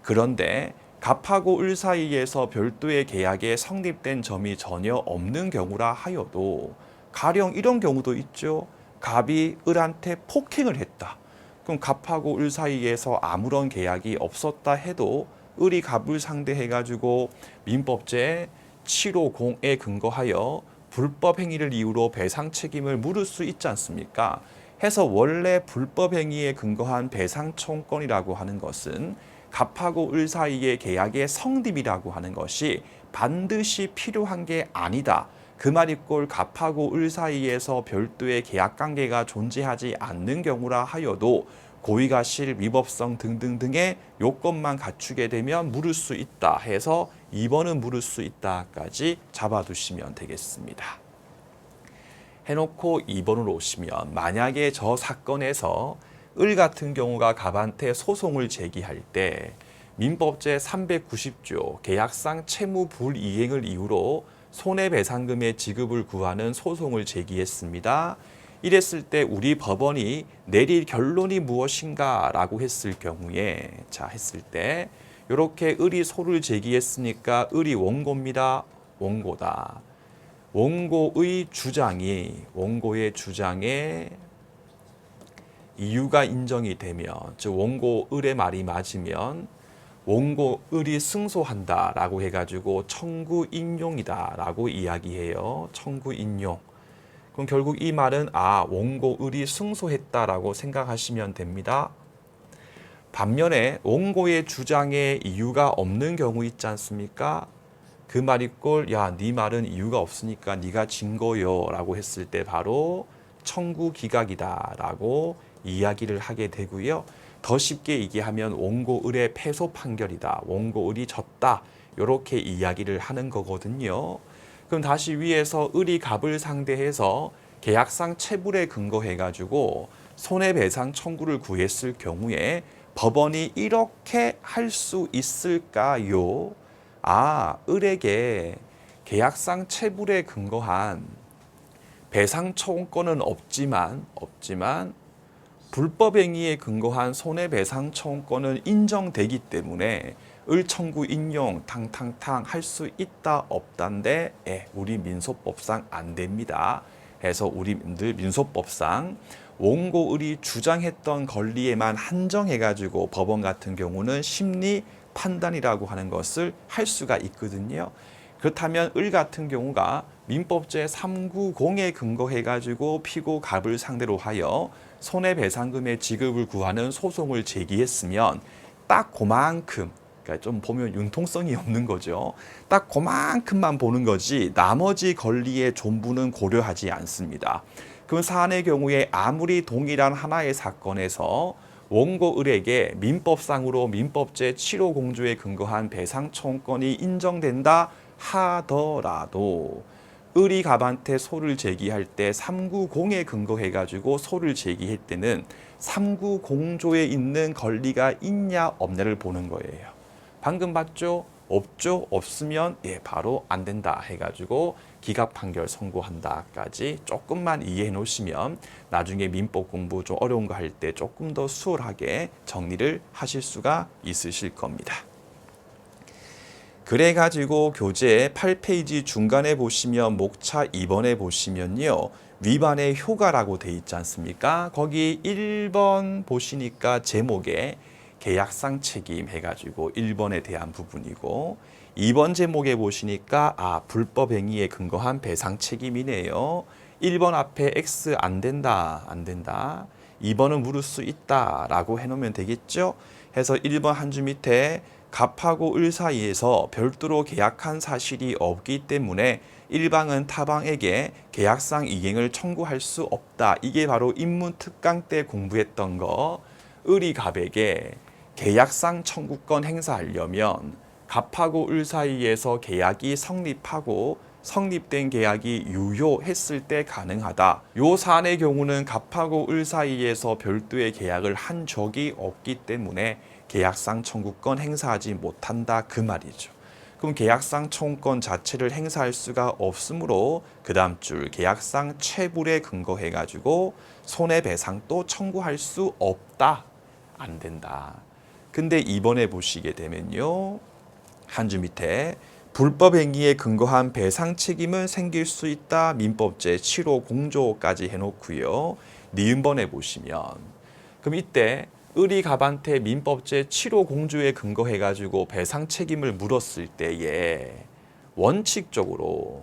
그런데 갑하고 을 사이에서 별도의 계약에 성립된 점이 전혀 없는 경우라 하여도 가령 이런 경우도 있죠. 갑이 을한테 폭행을 했다. 그럼 갑하고 을 사이에서 아무런 계약이 없었다 해도 을이 갑을 상대해가지고 민법제 750에 근거하여 불법 행위를 이유로 배상 책임을 물을 수 있지 않습니까? 해서 원래 불법 행위에 근거한 배상 청구권이라고 하는 것은 갑하고 을 사이의 계약의 성립이라고 하는 것이 반드시 필요한 게 아니다. 그 말이꼴 갑하고 을 사이에서 별도의 계약 관계가 존재하지 않는 경우라 하여도 고의가실, 위법성 등등등의 요건만 갖추게 되면 물을 수 있다 해서 2번은 물을 수 있다까지 잡아두시면 되겠습니다. 해놓고 2번으로 오시면 만약에 저 사건에서 을 같은 경우가 갑한테 소송을 제기할 때 민법제 390조 계약상 채무 불이행을 이유로 손해배상금의 지급을 구하는 소송을 제기했습니다. 이랬을 때 우리 법원이 내릴 결론이 무엇인가 라고 했을 경우에 했을 때 이렇게 을이 소를 제기했으니까 을이 원고입니다. 원고다. 원고의 주장에 이유가 인정이 되면 즉 원고 을의 말이 맞으면 원고 을이 승소한다라고 해가지고 청구 인용이다라고 이야기해요. 청구 인용. 그럼 결국 이 말은 원고 을이 승소했다라고 생각하시면 됩니다. 반면에 원고의 주장에 이유가 없는 경우 있지 않습니까? 그 말이꼴 네 말은 이유가 없으니까 네가 진 거요라고 했을 때 바로 청구 기각이다라고 이야기를 하게 되고요. 더 쉽게 얘기하면 원고 을의 패소 판결이다. 원고 을이 졌다. 이렇게 이야기를 하는 거거든요. 그럼 다시 위에서 을이 갑을 상대해서 계약상 채불에 근거해가지고 손해배상 청구를 구했을 경우에 법원이 이렇게 할 수 있을까요? 을에게 계약상 채불에 근거한 배상 청구권은 없지만 불법 행위에 근거한 손해배상 청구권은 인정되기 때문에 을 청구 인용 탕탕탕 할 수 있다 없단데 우리 민소법상 안 됩니다. 해서 우리들 민소법상 원고을이 주장했던 권리에만 한정해가지고 법원 같은 경우는 심리 판단이라고 하는 것을 할 수가 있거든요. 그렇다면 을 같은 경우가 민법제 390에 근거해가지고 피고 갑을 상대로 하여 손해배상금의 지급을 구하는 소송을 제기했으면 딱 그만큼, 그러니까 좀 보면 융통성이 없는 거죠. 딱 그만큼만 보는 거지 나머지 권리의 존부는 고려하지 않습니다. 그 사안의 경우에 아무리 동일한 하나의 사건에서 원고을에게 민법상으로 민법제 7호 공조에 근거한 배상 청구권이 인정된다 하더라도 을이 갑한테 소를 제기할 때 390에 근거해가지고 소를 제기할 때는 390조에 있는 권리가 있냐 없냐를 보는 거예요. 방금 봤죠? 없죠? 없으면 바로 안 된다 해가지고 기각 판결 선고한다까지 조금만 이해해 놓으시면 나중에 민법 공부 좀 어려운 거 할 때 조금 더 수월하게 정리를 하실 수가 있으실 겁니다. 그래가지고 교재 8페이지 중간에 보시면 목차 2번에 보시면요. 위반의 효과라고 돼 있지 않습니까? 거기 1번 보시니까 제목에 계약상 책임 해가지고 1번에 대한 부분이고 2번 제목에 보시니까 불법 행위에 근거한 배상 책임이네요. 1번 앞에 X 안 된다, 안 된다. 2번은 물을 수 있다 라고 해놓으면 되겠죠? 해서 1번 한 줄 밑에 갑하고 을 사이에서 별도로 계약한 사실이 없기 때문에 일방은 타방에게 계약상 이행을 청구할 수 없다. 이게 바로 인문특강 때 공부했던 거. 을이 갑에게 계약상 청구권 행사하려면 갑하고 을 사이에서 계약이 성립하고 성립된 계약이 유효했을 때 가능하다. 요 사안의 경우는 갑하고 을 사이에서 별도의 계약을 한 적이 없기 때문에 계약상 청구권 행사하지 못한다 그 말이죠. 그럼 계약상 청구권 자체를 행사할 수가 없으므로 그 다음 줄 계약상 체불에 근거해가지고 손해배상도 청구할 수 없다. 안 된다. 근데 이번에 보시게 되면요. 한 줄 밑에 불법 행위에 근거한 배상 책임은 생길 수 있다. 민법제 7호 공조까지 해놓고요. 니은번에 보시면 그럼 이때 을이 갑한테 민법제 7호 공조에 근거해가지고 배상 책임을 물었을 때에 원칙적으로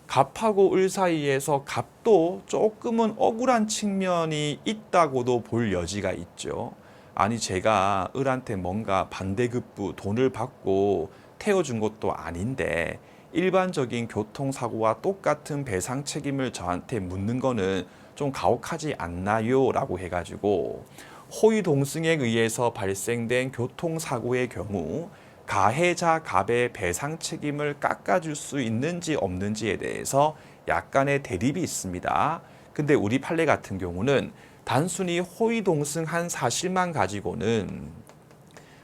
갑하고 을 사이에서 갑도 조금은 억울한 측면이 있다고도 볼 여지가 있죠. 아니 제가 을한테 뭔가 반대급부 돈을 받고 태워준 것도 아닌데 일반적인 교통사고와 똑같은 배상 책임을 저한테 묻는 거는 좀 가혹하지 않나요? 라고 해가지고 호위동승에 의해서 발생된 교통사고의 경우 가해자 갑의 배상 책임을 깎아줄 수 있는지 없는지에 대해서 약간의 대립이 있습니다. 근데 우리 판례 같은 경우는 단순히 호위동승한 사실만 가지고는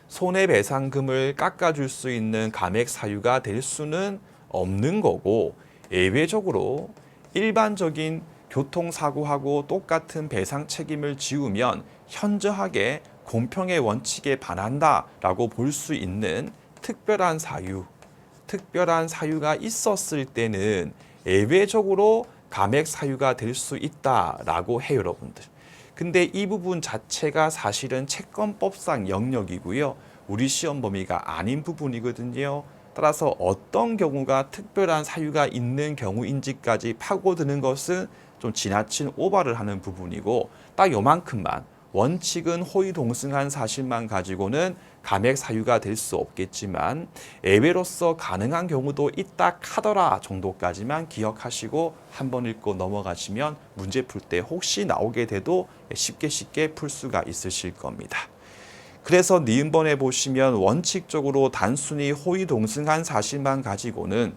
손해배상금을 깎아줄 수 있는 감액 사유가 될 수는 없는 거고 예외적으로 일반적인 교통사고하고 똑같은 배상 책임을 지우면 현저하게 공평의 원칙에 반한다라고 볼 수 있는 특별한 사유가 있었을 때는 예외적으로 감액 사유가 될 수 있다라고 해요, 여러분들. 근데 이 부분 자체가 사실은 채권법상 영역이고요. 우리 시험 범위가 아닌 부분이거든요. 따라서 어떤 경우가 특별한 사유가 있는 경우인지까지 파고드는 것은 좀 지나친 오바를 하는 부분이고 딱 요만큼만 원칙은 호위동승한 사실만 가지고는 감액 사유가 될 수 없겠지만 예외로서 가능한 경우도 있다 하더라 정도까지만 기억하시고 한번 읽고 넘어가시면 문제 풀 때 혹시 나오게 돼도 쉽게 풀 수가 있으실 겁니다. 그래서 니은번에 보시면 원칙적으로 단순히 호위동승한 사실만 가지고는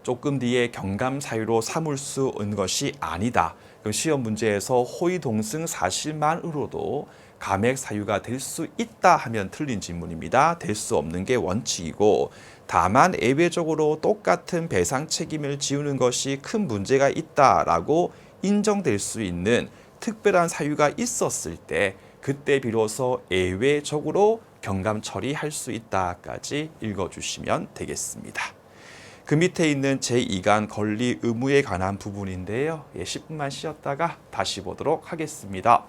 조금 뒤에 경감 사유로 삼을 수 있는 것이 아니다. 그럼 시험 문제에서 호위동승 사실만으로도 감액 사유가 될 수 있다 하면 틀린 질문입니다. 될 수 없는 게 원칙이고 다만 예외적으로 똑같은 배상 책임을 지우는 것이 큰 문제가 있다라고 인정될 수 있는 특별한 사유가 있었을 때 그때 비로소 예외적으로 경감 처리할 수 있다까지 읽어주시면 되겠습니다. 그 밑에 있는 제2간 권리 의무에 관한 부분인데요. 10분만 쉬었다가 다시 보도록 하겠습니다.